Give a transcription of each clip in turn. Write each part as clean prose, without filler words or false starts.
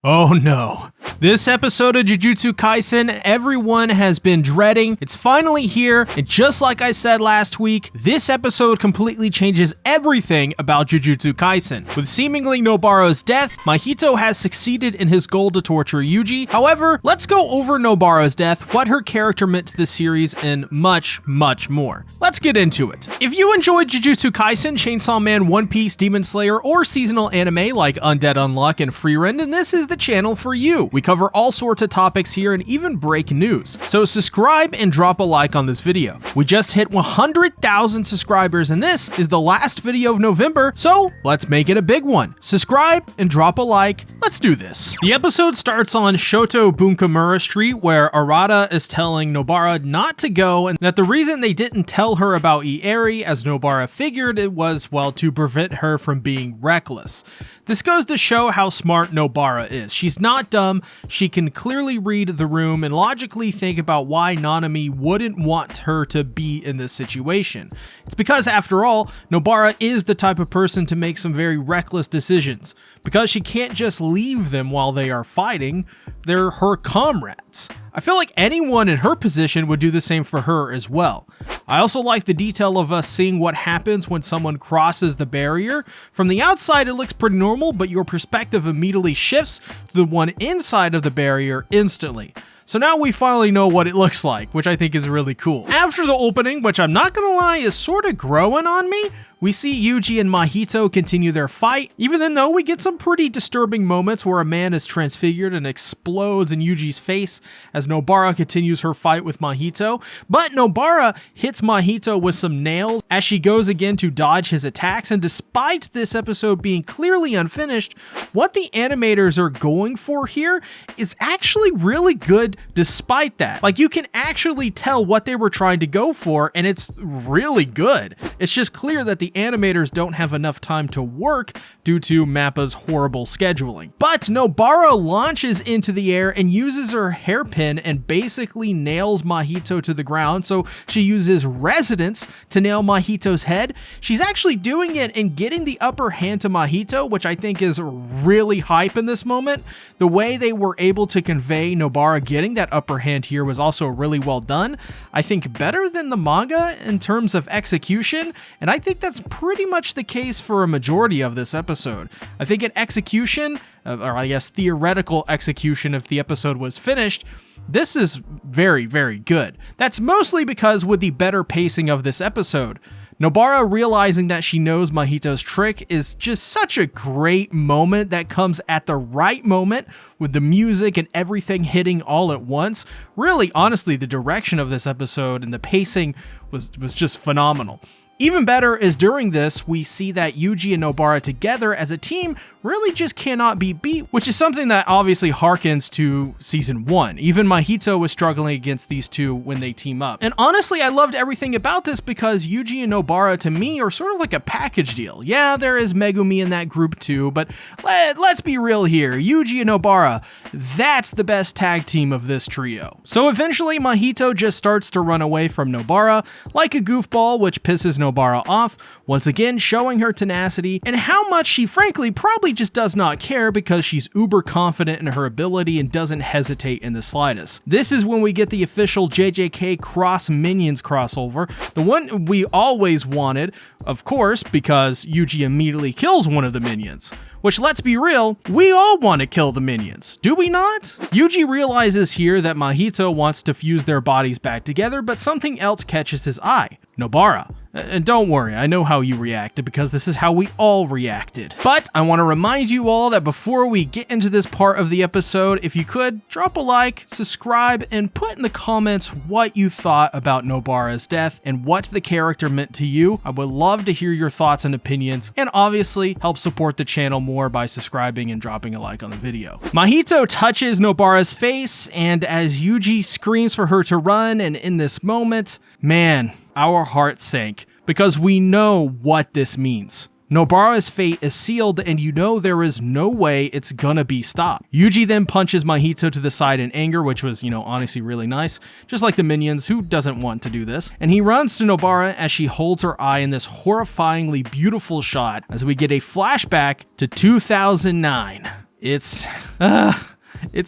Oh no. This episode of Jujutsu Kaisen, everyone has been dreading. It's finally here, and just like I said last week, this episode completely changes everything about Jujutsu Kaisen. With seemingly Nobara's death, Mahito has succeeded in his goal to torture Yuji. However, let's go over Nobara's death, what her character meant to the series, and much, much more. Let's get into it. If you enjoyed Jujutsu Kaisen, Chainsaw Man, One Piece, Demon Slayer, or seasonal anime like Undead Unluck and Frieren, then this is the channel for you. We cover all sorts of topics here and even break news. So subscribe and drop a like on this video. We just hit 100,000 subscribers and this is the last video of November, so let's make it a big one. Subscribe and drop a like. Let's do this. The episode starts on Shoto Bunkamura Street where Arata is telling Nobara not to go and that the reason they didn't tell her about Ieri, as Nobara figured, it was, well, to prevent her from being reckless. This goes to show how smart Nobara is. She's not dumb, she can clearly read the room and logically think about why Nanami wouldn't want her to be in this situation. It's because, after all, Nobara is the type of person to make some very reckless decisions. Because she can't just leave them while they are fighting, they're her comrades. I feel like anyone in her position would do the same for her as well. I also like the detail of us seeing what happens when someone crosses the barrier. From the outside it looks pretty normal, but your perspective immediately shifts to the one inside of the barrier instantly. So now we finally know what it looks like, which I think is really cool. After the opening, which I'm not gonna lie is sort of growing on me, we see Yuji and Mahito continue their fight, even though we get some pretty disturbing moments where a man is transfigured and explodes in Yuji's face as Nobara continues her fight with Mahito. But Nobara hits Mahito with some nails as she goes again to dodge his attacks, and despite this episode being clearly unfinished, what the animators are going for here is actually really good despite that. Like, you can actually tell what they were trying to go for, and it's really good. It's just clear that the animators don't have enough time to work due to Mappa's horrible scheduling. But Nobara launches into the air and uses her hairpin and basically nails Mahito to the ground, so she uses resonance to nail Mahito's head. She's actually doing it and getting the upper hand to Mahito, which I think is really hype in this moment. The way they were able to convey Nobara getting that upper hand here was also really well done. I think better than the manga in terms of execution, and I think that's pretty much the case for a majority of this episode. I think in execution, or I guess theoretical execution if the episode was finished, this is very, very good. That's mostly because with the better pacing of this episode, Nobara realizing that she knows Mahito's trick is just such a great moment that comes at the right moment with the music and everything hitting all at once. Really, honestly, the direction of this episode and the pacing was just phenomenal. Even better is during this, we see that Yuji and Nobara together as a team really just cannot be beat, which is something that obviously harkens to season 1. Even Mahito was struggling against these two when they team up. And honestly, I loved everything about this because Yuji and Nobara to me are sort of like a package deal. Yeah, there is Megumi in that group too, but let's be real here. Yuji and Nobara, that's the best tag team of this trio. So eventually Mahito just starts to run away from Nobara like a goofball, which pisses Nobara off, once again showing her tenacity and how much she frankly probably just does not care because she's uber confident in her ability and doesn't hesitate in the slightest. This is when we get the official JJK Cross Minions crossover, the one we always wanted, of course, because Yuji immediately kills one of the minions. Which, let's be real, we all want to kill the minions, do we not? Yuji realizes here that Mahito wants to fuse their bodies back together, but something else catches his eye. Nobara. And don't worry, I know how you reacted because this is how we all reacted. But I want to remind you all that before we get into this part of the episode, if you could, drop a like, subscribe, and put in the comments what you thought about Nobara's death and what the character meant to you. I would love to hear your thoughts and opinions, and obviously help support the channel more by subscribing and dropping a like on the video. Mahito touches Nobara's face, and as Yuji screams for her to run, and in this moment, man, our hearts sank because we know what this means. Nobara's fate is sealed and you know there is no way it's gonna be stopped. Yuji then punches Mahito to the side in anger, which was, honestly really nice. Just like the minions, who doesn't want to do this? And he runs to Nobara as she holds her eye in this horrifyingly beautiful shot as we get a flashback to 2009. It's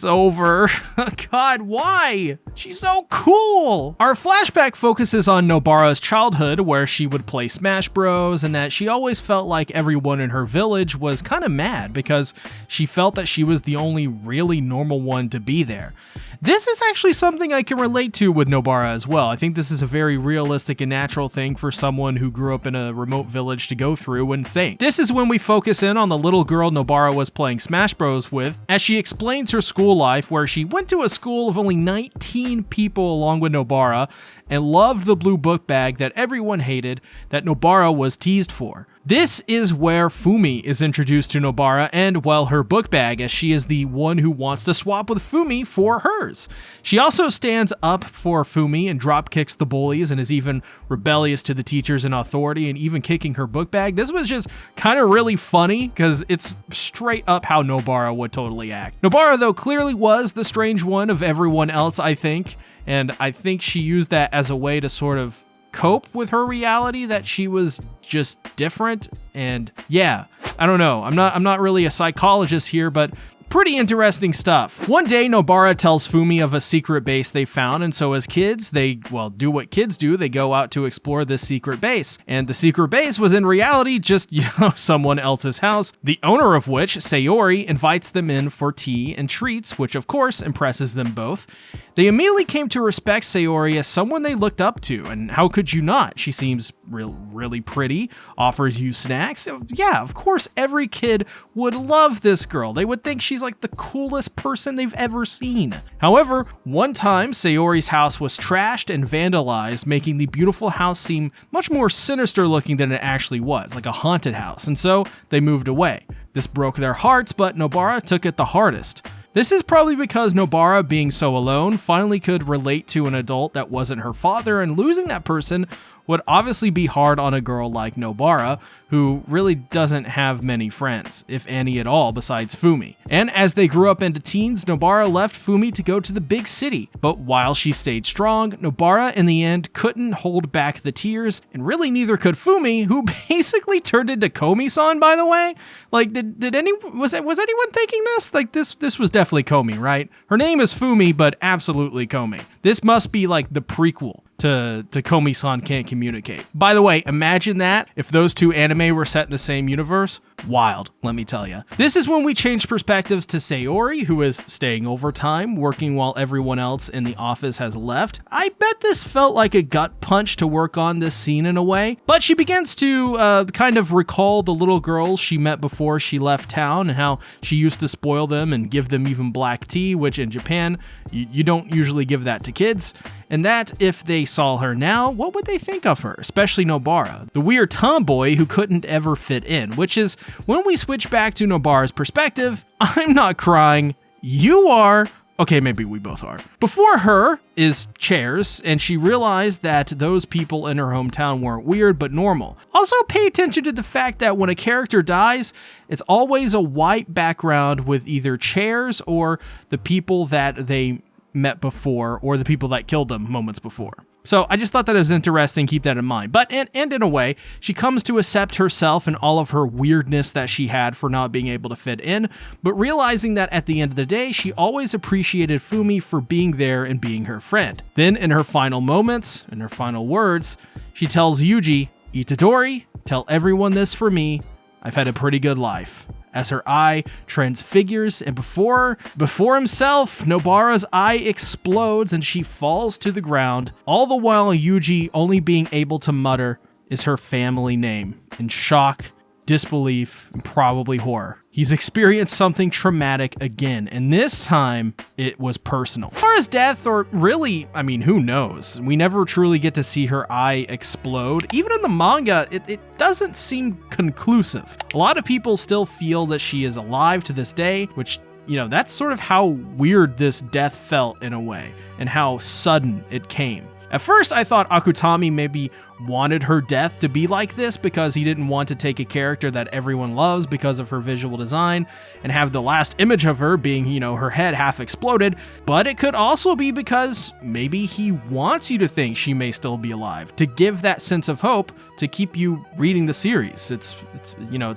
over. God, why? She's so cool. Our flashback focuses on Nobara's childhood, where she would play Smash Bros, and that she always felt like everyone in her village was kind of mad because she felt that she was the only really normal one to be there. This is actually something I can relate to with Nobara as well. I think this is a very realistic and natural thing for someone who grew up in a remote village to go through and think. This is when we focus in on the little girl Nobara was playing Smash Bros with, as she explains her school life, where she went to a school of only 19 people along with Nobara and loved the blue book bag that everyone hated, that Nobara was teased for. This is where Fumi is introduced to Nobara and, well, her book bag, as she is the one who wants to swap with Fumi for hers. She also stands up for Fumi and drop kicks the bullies and is even rebellious to the teachers in authority and even kicking her book bag. This was just kind of really funny because it's straight up how Nobara would totally act. Nobara, though, clearly was the strange one of everyone else, I think, and I think she used that as a way to sort of cope with her reality that she was just different. And yeah, I don't know. I'm not really a psychologist here, but pretty interesting stuff. One day, Nobara tells Fumi of a secret base they found, and so as kids, they, well, do what kids do. They go out to explore this secret base. And the secret base was in reality just, someone else's house, the owner of which, Sayori, invites them in for tea and treats, which of course impresses them both. They immediately came to respect Sayori as someone they looked up to, and how could you not? She seems really pretty, offers you snacks. Yeah, of course, every kid would love this girl. They would think she's like the coolest person they've ever seen. However, one time, Sayori's house was trashed and vandalized, making the beautiful house seem much more sinister looking than it actually was, like a haunted house, and so they moved away. This broke their hearts, but Nobara took it the hardest. This is probably because Nobara, being so alone, finally could relate to an adult that wasn't her father, and losing that person would obviously be hard on a girl like Nobara, who really doesn't have many friends, if any at all, besides Fumi. And as they grew up into teens, Nobara left Fumi to go to the big city. But while she stayed strong, Nobara in the end couldn't hold back the tears, and really neither could Fumi, who basically turned into Komi-san, by the way. Like, was anyone thinking this? Like, this was definitely Komi, right? Her name is Fumi, but absolutely Komi. This must be like the prequel to Komi-san Can't Communicate. By the way, imagine that if those two anime were set in the same universe. Wild, let me tell you. This is when we change perspectives to Sayori, who is staying overtime, working while everyone else in the office has left. I bet this felt like a gut punch to work on this scene in a way, but she begins to kind of recall the little girls she met before she left town and how she used to spoil them and give them even black tea, which in Japan, you don't usually give that to kids. And that if they saw her now, what would they think of her? Especially Nobara, the weird tomboy who couldn't ever fit in, which is when we switch back to Nobara's perspective. I'm not crying, you are. Okay, maybe we both are. Before her is chairs, and she realized that those people in her hometown weren't weird, but normal. Also, pay attention to the fact that when a character dies, it's always a white background with either chairs or the people that they met before, or the people that killed them moments before. So I just thought that it was interesting, keep that in mind. But, and in a way, she comes to accept herself and all of her weirdness that she had for not being able to fit in, but realizing that at the end of the day, she always appreciated Fumi for being there and being her friend. Then in her final moments, in her final words, she tells Yuji, "Itadori, tell everyone this for me, I've had a pretty good life." As her eye transfigures, and before himself, Nobara's eye explodes and she falls to the ground, all the while Yuji only being able to mutter is her family name in shock, disbelief, and probably horror. He's experienced something traumatic again, and this time it was personal. As far as death, or really, I mean, who knows? We never truly get to see her eye explode. Even in the manga, it doesn't seem conclusive. A lot of people still feel that she is alive to this day, which, that's sort of how weird this death felt in a way, and how sudden it came. At first, I thought Akutami maybe wanted her death to be like this because he didn't want to take a character that everyone loves because of her visual design and have the last image of her being, her head half exploded. But it could also be because maybe he wants you to think she may still be alive, to give that sense of hope, to keep you reading the series. It's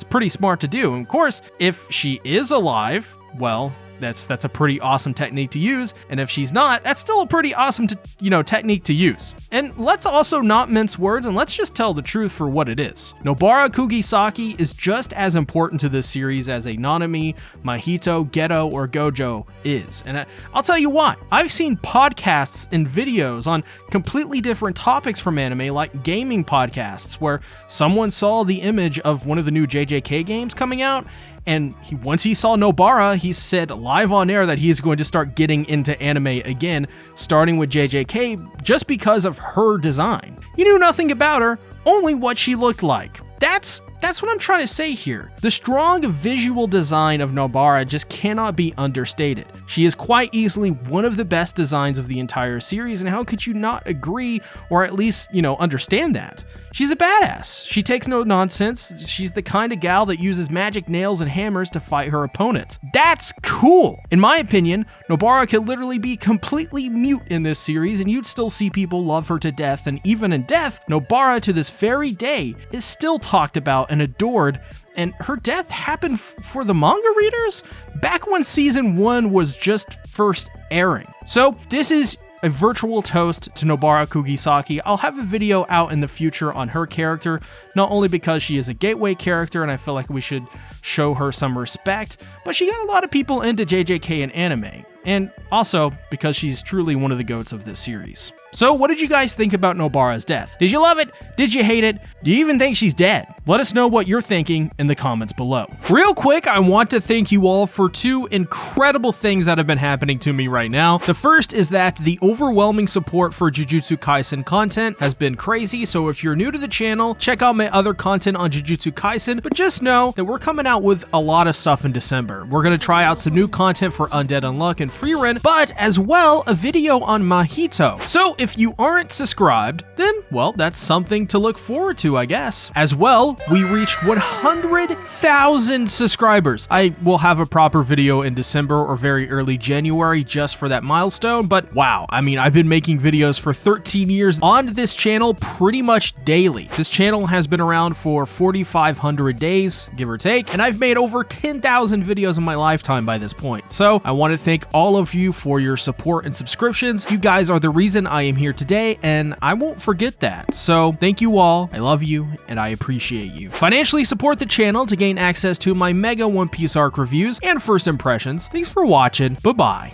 pretty smart to do. And of course, if she is alive, well, that's a pretty awesome technique to use, and if she's not, that's still a pretty awesome technique to use. And let's also not mince words, and let's just tell the truth for what it is. Nobara Kugisaki is just as important to this series as a Nanami, Mahito, Geto, or Gojo is, and I'll tell you why. I've seen podcasts and videos on completely different topics from anime, like gaming podcasts, where someone saw the image of one of the new JJK games coming out, and once he saw Nobara, he said live on air that he is going to start getting into anime again, starting with JJK, just because of her design. You knew nothing about her, only what she looked like. That's what I'm trying to say here. The strong visual design of Nobara just cannot be understated. She is quite easily one of the best designs of the entire series, and how could you not agree, or at least, understand that? She's a badass. She takes no nonsense. She's the kind of gal that uses magic nails and hammers to fight her opponents. That's cool. In my opinion, Nobara could literally be completely mute in this series, and you'd still see people love her to death, and even in death, Nobara to this very day is still talked about and adored, and her death happened for the manga readers back when season 1 was just first airing. So this is a virtual toast to Nobara Kugisaki. I'll have a video out in the future on her character, not only because she is a gateway character and I feel like we should show her some respect, but she got a lot of people into JJK and anime, and also because she's truly one of the GOATs of this series. So what did you guys think about Nobara's death? Did you love it? Did you hate it? Do you even think she's dead? Let us know what you're thinking in the comments below. Real quick, I want to thank you all for 2 incredible things that have been happening to me right now. The first is that the overwhelming support for Jujutsu Kaisen content has been crazy, so if you're new to the channel, check out my other content on Jujutsu Kaisen, but just know that we're coming out with a lot of stuff in December. We're going to try out some new content for Undead Unluck and Frieren, but as well, a video on Mahito. So if you aren't subscribed, then, well, that's something to look forward to, I guess. As well, we reached 100,000 subscribers. I will have a proper video in December or very early January just for that milestone, but wow, I mean, I've been making videos for 13 years on this channel pretty much daily. This channel has been around for 4,500 days, give or take, and I've made over 10,000 videos in my lifetime by this point. So I want to thank all of you for your support and subscriptions. You guys are the reason I am here today, and I won't forget that. So thank you all, I love you, and I appreciate you. Financially support the channel to gain access to my mega One Piece arc reviews and first impressions. Thanks for watching, bye-bye.